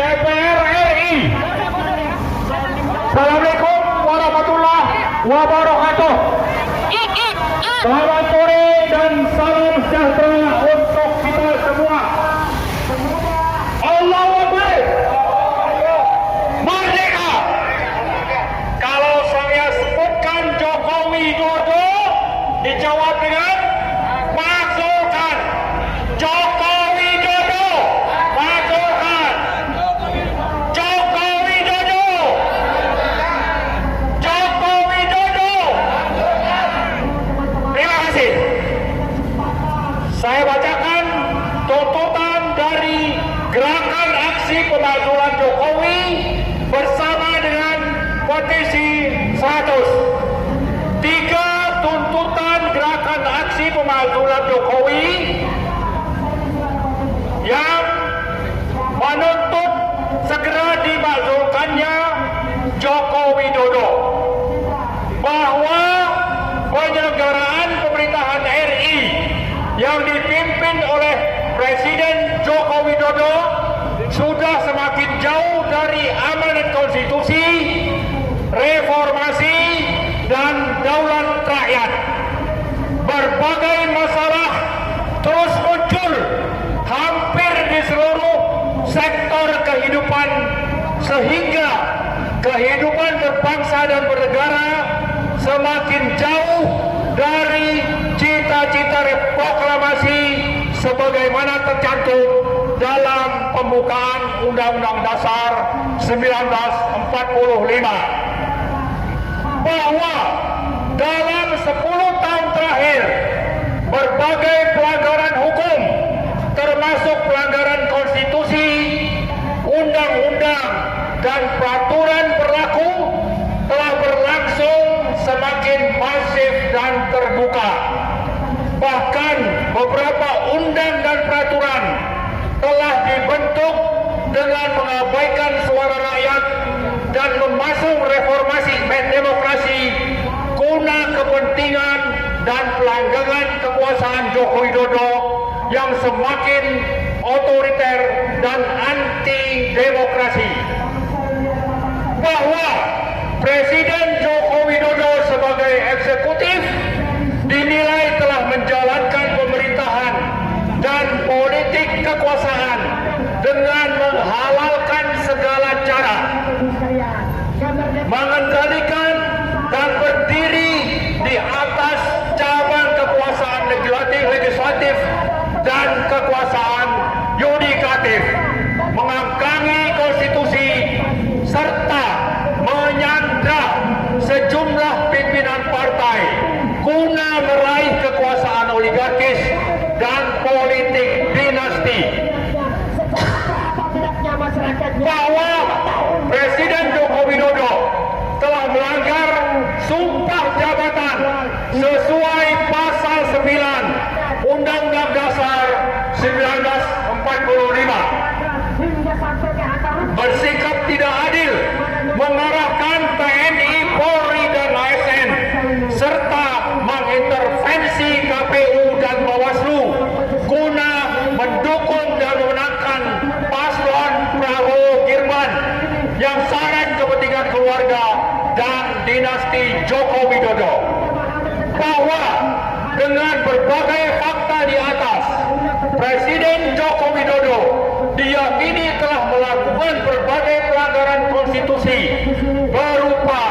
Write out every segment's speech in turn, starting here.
DPR RI. Assalamualaikum warahmatullahi wabarakatuh. Selamat sore dan salam sejahtera untuk kita semua. Allahu Akbar. Merdeka. Kalau saya sebutkan Jokowi Dodo, dijawab dengan masukkan. Jokowi Dodo, masukkan. Jokowi Dodo, Jokowi Dodo. Terima kasih. Saya bacakan tuntutan dari Gerakan Aksi Pemakzulan Jokowi bersama dengan petisi 100. 3 tuntutan Gerakan Aksi Pemakzulan Jokowi yang menuntut segera dimakzulkannya Joko Widodo, bahwa penyelenggaraan pemerintahan RI yang dipimpin oleh Presiden Joko Widodo sudah semakin jauh dari amanat konstitusi, reformasi, dan daulat rakyat. Berbagai masalah terus muncul hampir di seluruh sektor kehidupan, sehingga kehidupan berbangsa dan bernegara semakin jauh dari cita-cita proklamasi sebagaimana tercantum dalam pembukaan Undang-Undang Dasar 1945, bahwa dalam 10 tahun terakhir berbagai pelanggaran hukum termasuk pelanggaran konstitusi, undang-undang, dan peraturan berlaku telah berlangsung semakin masif dan terbuka. Bahkan beberapa undang dan peraturan telah dibentuk dengan mengabaikan suara rakyat dan memasung reformasi demokrasi guna kepentingan dan pelanggangan kekuasaan Joko Widodo yang semakin otoriter dan anti demokrasi. Bahwa Presiden Joko Widodo sebagai eksekutif dinilai telah menjalankan pemerintahan dan politik kekuasaan dengan menghalalkan segala cara, mengendalikan dan berdiri di atas cabang kekuasaan legislatif dan kekuasaan yudikatif, mengangkangi konstitusi, serta menyandra sejumlah pimpinan partai guna meraih kekuasaan oligarkis dan politik dinasti. Bahwa Presiden Joko Widodo telah melanggar sumpah jabatan sesuai pasal 9 Undang-Undang Dasar 1945, bersikap tidak adil, mengarahkan TNI, Polri, dan ASN, serta mengintervensi KPU dan Bawaslu guna mendukung dan memenangkan paslon Prabowo Gibran yang syarat kepentingan keluarga dan dinasti Joko Widodo. Bahwa dengan berbagai fakta di atas, Presiden Joko Widodo diyakini telah melakukan berbagai pelanggaran konstitusi berupa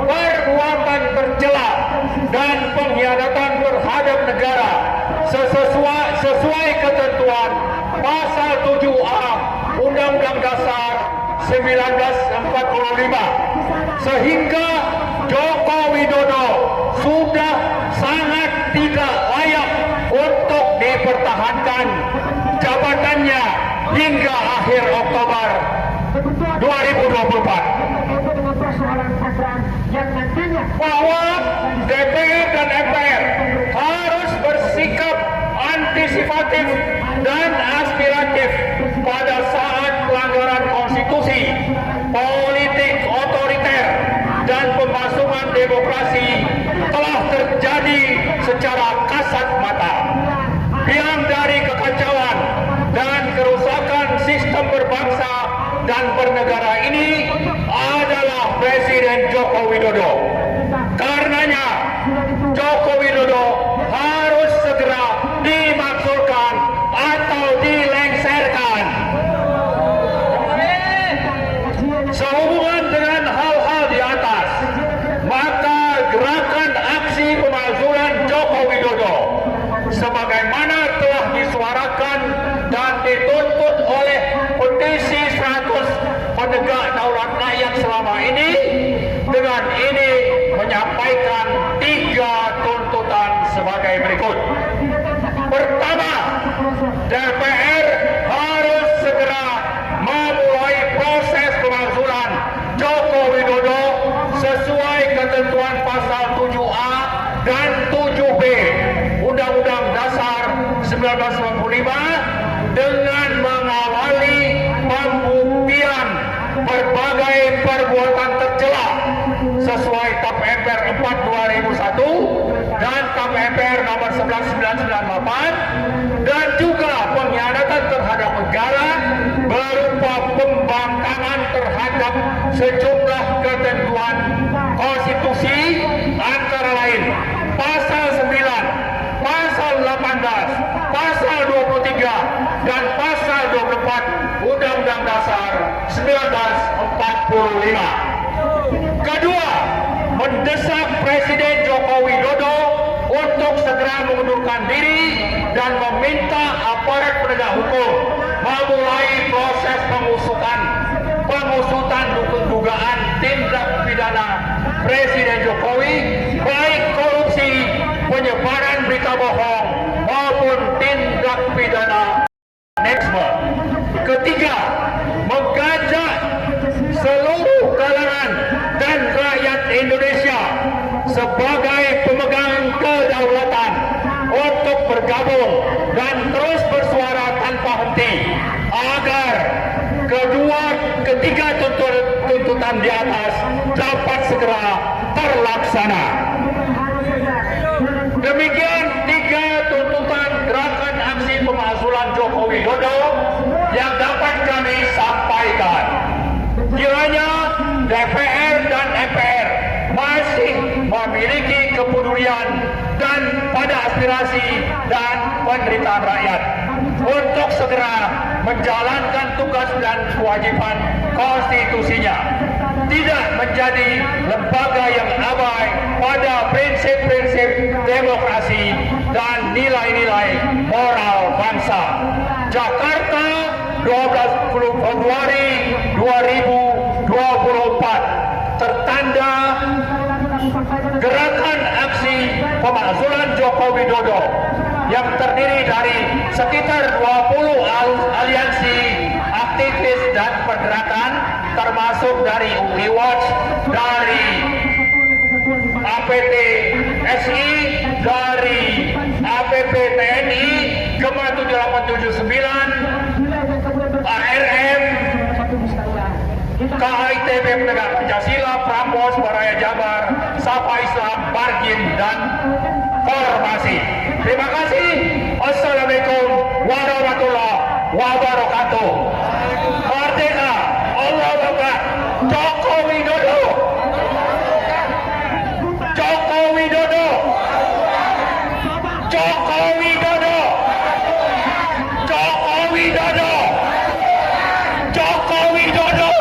perbuatan tercela dan pengkhianatan terhadap negara sesuai ketentuan pasal 7A Undang-Undang Dasar 1945, sehingga Joko Widodo sudah sangat tidak layak untuk dipertahankan jabatannya hingga akhir Oktober 2024. Bahwa DPR dan MPR harus bersikap antisipatif dan aspiratif pada saat pelanggaran konstitusi, politik otoriter, dan pemasungan demokrasi telah terjadi secara kasat mata. Yang dari kekacauan dan kerusakan sistem berbangsa dan bernegara ini adalah Presiden Joko Widodo. Karenanya Joko Widodo harus segera dimakzulkan atau dilengserkan. Sehubungan dengan hal-hal di atas, maka gerakan aksi pemakzulan Joko Widodo sebagaimana telah disuarakan dan dituntut oleh petisi 100 penegak daulat rakyat selama ini, dengan ini menyampaikan 3 tuntutan sebagai berikut. Pertama, DPR harus segera memulai proses pemakzulan Joko Widodo sesuai ketentuan pasal 7A dan 7B Undang-Undang Dasar 1945 dengan mengawali pembuktian berbagai perbuatan tercela sesuai TAP MPR 4 2001 dan TAP MPR nomor 11998 dan juga pengkhianatan terhadap negara berupa pembangkangan terhadap sejumlah ketentuan konstitusi antara lain pasal 9, pasal 18, pasal 23 dan pasal 24 Undang-Undang Dasar 1945. Kedua, mendesak Presiden Joko Widodo untuk segera mengundurkan diri dan meminta aparat penegak hukum memulai proses pengusutan dugaan tindak pidana Presiden Jokowi, baik korupsi, penyebaran berita bohong maupun tindak pidana nepotisme. Ketiga, mengajak seluruh kalangan dan rakyat Indonesia sebagai pemegang kedaulatan untuk bergabung dan terus bersuara tanpa henti agar ketiga tuntutan di atas dapat segera terlaksana. Demikian 3 tuntutan gerakan aksi pemakzulan Joko Widodo yang dapat kami sampaikan. Kiranya DPR dan MPR masih memiliki kepedulian dan pada aspirasi dan penderitaan rakyat untuk segera menjalankan tugas dan kewajiban konstitusinya, tidak menjadi lembaga yang abai pada prinsip-prinsip demokrasi dan nilai-nilai moral bangsa. Jakarta, 12 Februari 2024, tertanda gerakan aksi pemakzulan Joko Widodo yang terdiri dari sekitar 20 aliansi aktivis dan pergerakan, termasuk dari UI Watch, dari APT SI, dari APP TNI, Gema 7879, ARM, KITB Penegak Pancasila, Prambors, Baraya Jabar, Sapa Islam, Bargin, dan Formasi. Terima kasih. Assalamualaikum warahmatullahi wabarakatuh. Merdeka! Allahu Akbar! Joko Widodo! Joko Widodo! Joko Widodo! Joko Widodo! Joko Widodo!